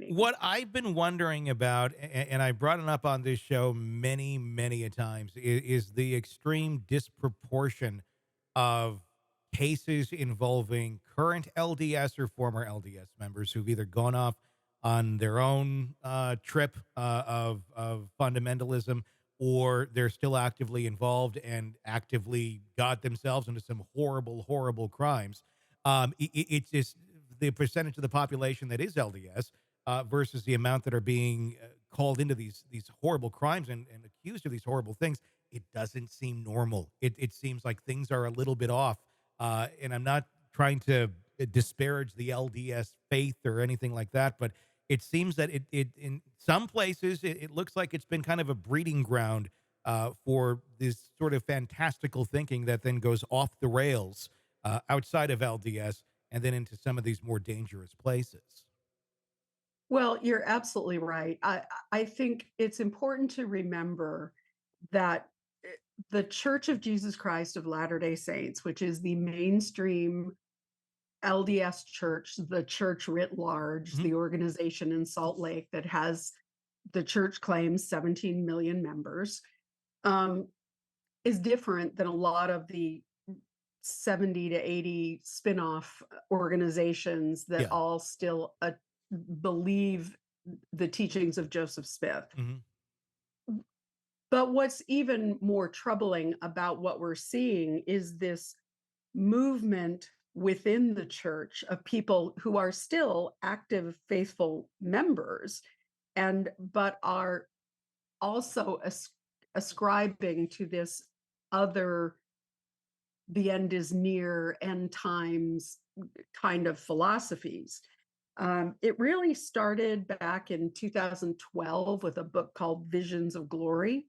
fascinating. What I've been wondering about, and I brought it up on this show many, many a times, is the extreme disproportion of cases involving current LDS or former LDS members who've either gone off on their own trip of fundamentalism, or they're still actively involved and actively got themselves into some horrible, horrible crimes. It's just the percentage of the population that is LDS versus the amount that are being called into these horrible crimes and accused of these horrible things. It doesn't seem normal. It seems like things are a little bit off. And I'm not trying to disparage the LDS faith or anything like that, but it seems that it in some places it looks like it's been kind of a breeding ground for this sort of fantastical thinking that then goes off the rails outside of LDS and then into some of these more dangerous places. Well, you're absolutely right. I think it's important to remember that the Church of Jesus Christ of Latter-day Saints, which is the mainstream LDS church, the church writ large, Mhm. the organization in Salt Lake that has the church claims 17 million members, um, is different than a lot of the 70 to 80 spin-off organizations that Yeah. all still believe the teachings of Joseph Smith. Mhm. But what's even more troubling about what we're seeing is this movement within the church of people who are still active, faithful members, and but are also ascribing to this other the end is near, end times kind of philosophies. It really started back in 2012 with a book called Visions of Glory,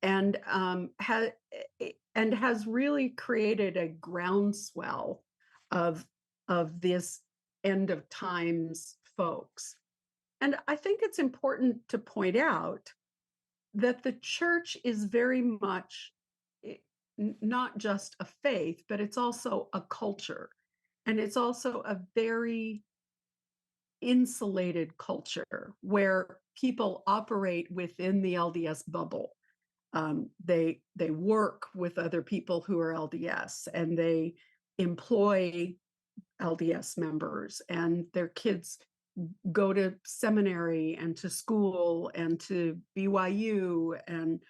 Mhm. and has really created a groundswell of this end of times folks. And I think it's important to point out that the church is very much i- not just a faith, but it's also a culture. And it's also a very insulated culture where people operate within the LDS bubble. They work with other people who are LDS, and they employ LDS members, and their kids go to seminary and to school and to BYU, and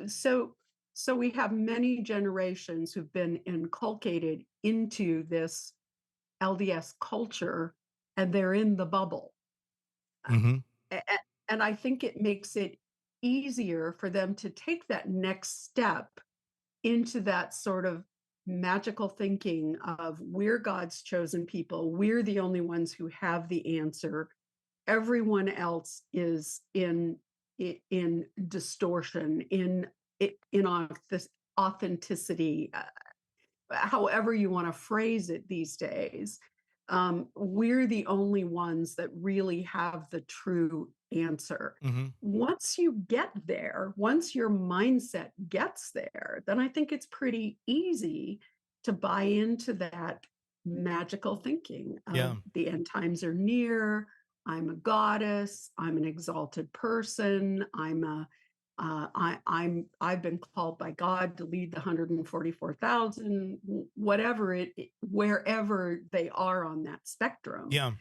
so we have many generations who've been inculcated into this LDS culture, and they're in the bubble. Uh, Mhm. and I think it makes it easier for them to take that next step into that sort of magical thinking of we're God's chosen people. We're the only ones who have the answer. Everyone else is in distortion, in authenticity, however you want to phrase it these days. We're the only ones that really have the true answer. Mhm. Once you get there, once your mindset gets there, then I think it's pretty easy to buy into that magical thinking of Yeah. the end times are near. I'm a goddess. I'm an exalted person. I've been called by God to lead the 144,000, whatever wherever they are on that spectrum. Yeah.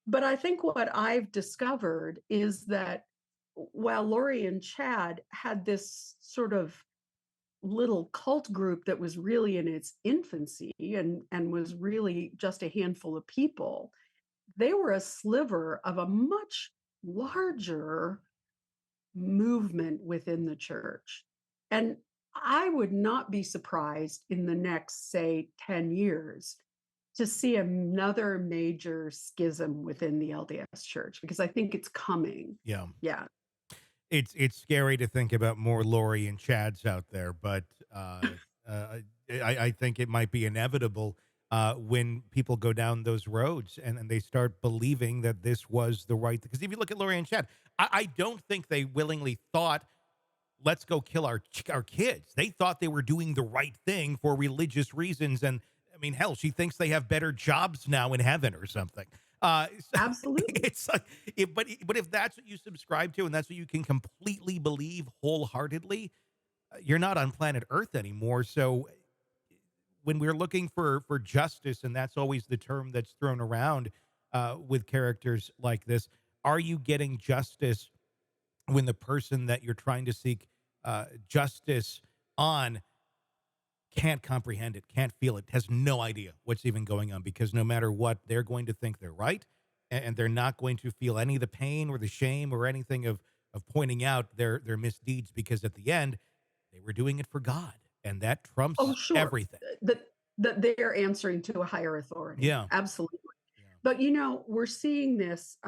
But I think what I've discovered is that while Lori and Chad had this sort of little cult group that was really in its infancy and was really just a handful of people, they were a sliver of a much larger movement within the church. And I would not be surprised in the next, say, 10 years to see another major schism within the LDS church because I think it's coming. Yeah. Yeah. It's scary to think about more Lori and Chads out there, but I think it might be inevitable when people go down those roads and they start believing that this was the right. Because if you look at Lori and Chad, I don't think they willingly thought, let's go kill our kids. They thought they were doing the right thing for religious reasons, and I mean, hell, she thinks they have better jobs now in heaven or something. Absolutely. It's like, but if that's what you subscribe to and that's what you can completely believe wholeheartedly, you're not on planet Earth anymore. So when we're looking for justice, and that's always the term that's thrown around with characters like this, are you getting justice when the person that you're trying to seek justice on can't comprehend it, can't feel it, has no idea what's even going on, because no matter what, they're going to think they're right, and they're not going to feel any of the pain or the shame or anything of pointing out their misdeeds, because at the end they were doing it for God, and that Oh, trumps sure. everything. That they're answering to a higher authority. Yeah, Absolutely. yeah, But, we're seeing this,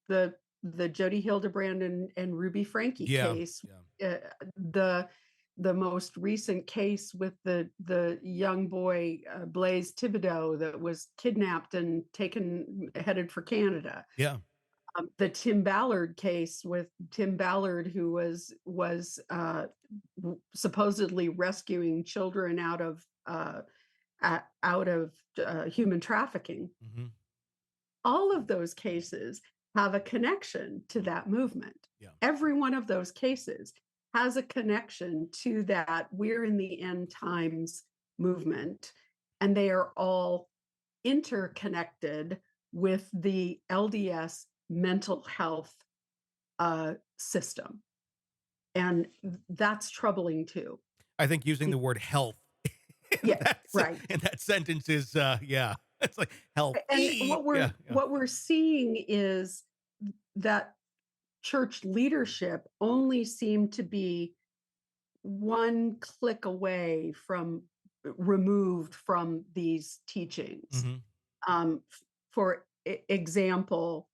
the Jody Hildebrand and Ruby Franke yeah, case, yeah. uh, the the most recent case with the young boy, Blaise Thibodeau, that was kidnapped and headed for Canada. Yeah. The Tim Ballard case with Tim Ballard, who supposedly rescuing children out of human trafficking. Hmm. All of those cases have a connection to that movement. Yeah. Every one of those cases has a connection to that we're in the end times movement, and they are all interconnected with the LDS mental health system. And that's troubling too. I think using the word health in Yeah, right. in that sentence is, yeah, it's like And healthy. what we're Yeah, yeah. what we're seeing is that church leadership only seem to be one click away from removed from these teachings. Hmm. For example,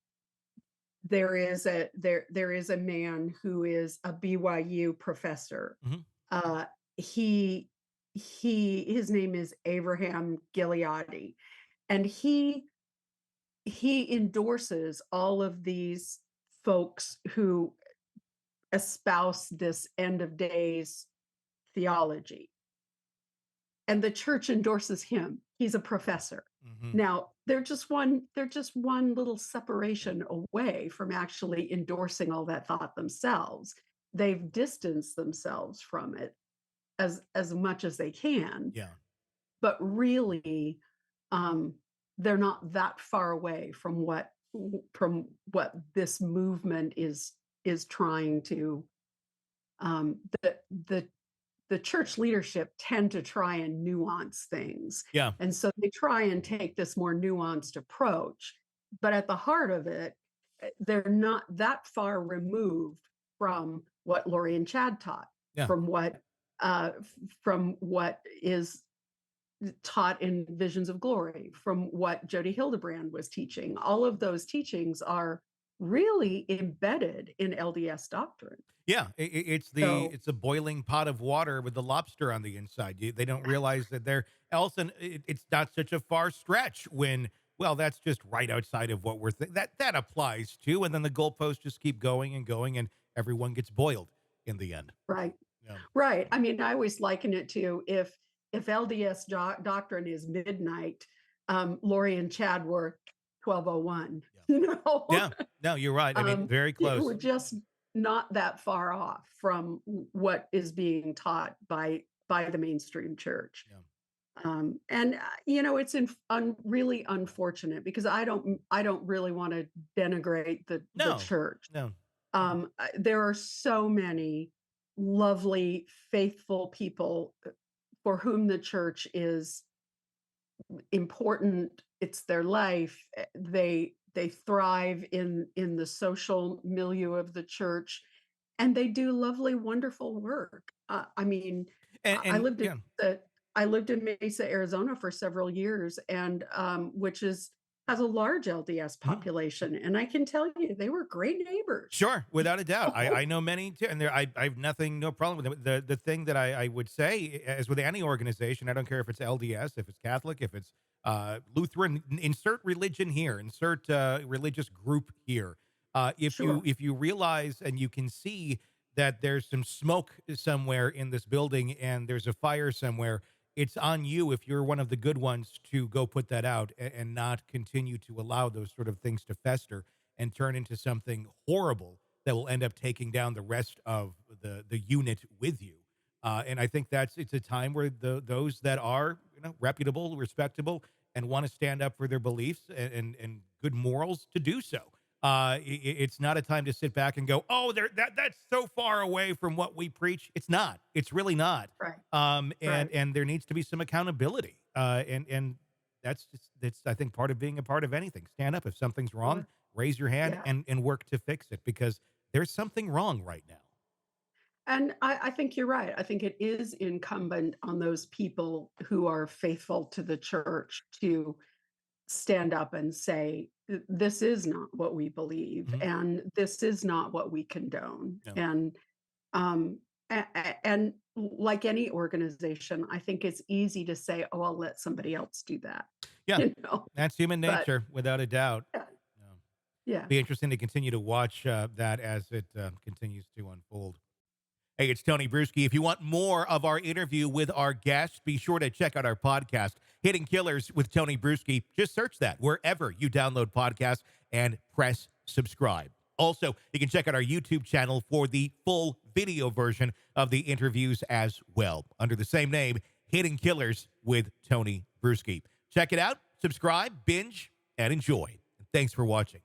there is a man who is a BYU professor. Hmm. Uh, he his name is Abraham Gileadi, and he endorses all of these folks who espouse this end of days theology. And the church endorses him. He's a professor. Hmm. Now, they're just one little separation away from actually endorsing all that thought themselves. They've distanced themselves from it as much as they can, Yeah. but really, um, they're not that far away from what this movement is trying to. The church leadership tend to try and nuance things, Yeah. and so they try and take this more nuanced approach. But at the heart of it, they're not that far removed from what Lori and Chad taught, Yeah. from what from what is taught in Visions of Glory, from what Jody Hildebrand was teaching. All of those teachings are really embedded in LDS doctrine. Yeah, So, it's a boiling pot of water with the lobster on the inside. They don't realize that they're else, and it's not such a far stretch when, well, that's just right outside of what we're that applies to, and then the goalposts just keep going and going, and everyone gets boiled in the end. right. Yeah, Right. I mean, I always liken it to if LDS doctrine is midnight, Lori and Chad were 1201. yeah, You know, yeah. No, you're right. I mean, um, very we're close. just not that far off from what is being taught by the mainstream church. Yeah. And really unfortunate, because I don't really want to denigrate the No, church. no. There are so many lovely, faithful people for whom the church is important. It's their life. They thrive in the social milieu of the church, and they do lovely, wonderful work. I mean, And, I and lived in yeah. the I lived in Mesa, Arizona for several years, and which is has a large LDS Mhm. population, and I can tell you they were great neighbors. Sure, without a doubt. I know many too, and I have nothing, no problem with it. The thing that I would say, as with any organization, I don't care if it's LDS, if it's Catholic, if it's Lutheran, insert religion here, insert religious group here. Sure. If you realize and you can see that there's some smoke somewhere in this building and there's a fire somewhere, it's on you if you're one of the good ones to go put that out and not continue to allow those sort of things to fester and turn into something horrible that will end up taking down the rest of the unit with you. And I think it's a time where those that are, reputable, respectable, and want to stand up for their beliefs and good morals to do so. It's not a time to sit back and go, oh, that's so far away from what we preach. It's not. It's really not. Right. And Right. and there needs to be some accountability. And that's I think part of being a part of anything. Stand up if something's wrong, Sure. raise your hand Yeah. and work to fix it because there's something wrong right now. And I think you're right. I think it is incumbent on those people who are faithful to the church to stand up and say, This is not what we believe, Mhm. and this is not what we condone." No. And like any organization, I think it's easy to say, "Oh, I'll let somebody else do that," Yeah, you know? that's human But nature without a doubt. yeah, Um, yeah. be interesting to continue to watch that as it continues to unfold. Hey, it's Tony Brueski. If you want more of our interview with our guests, be sure to check out our podcast, Hidden Killers with Tony Brueski. Just search that wherever you download podcasts and press subscribe. Also, you can check out our YouTube channel for the full video version of the interviews as well, under the same name, Hidden Killers with Tony Brueski. Check it out, subscribe, binge, and enjoy. Thanks for watching.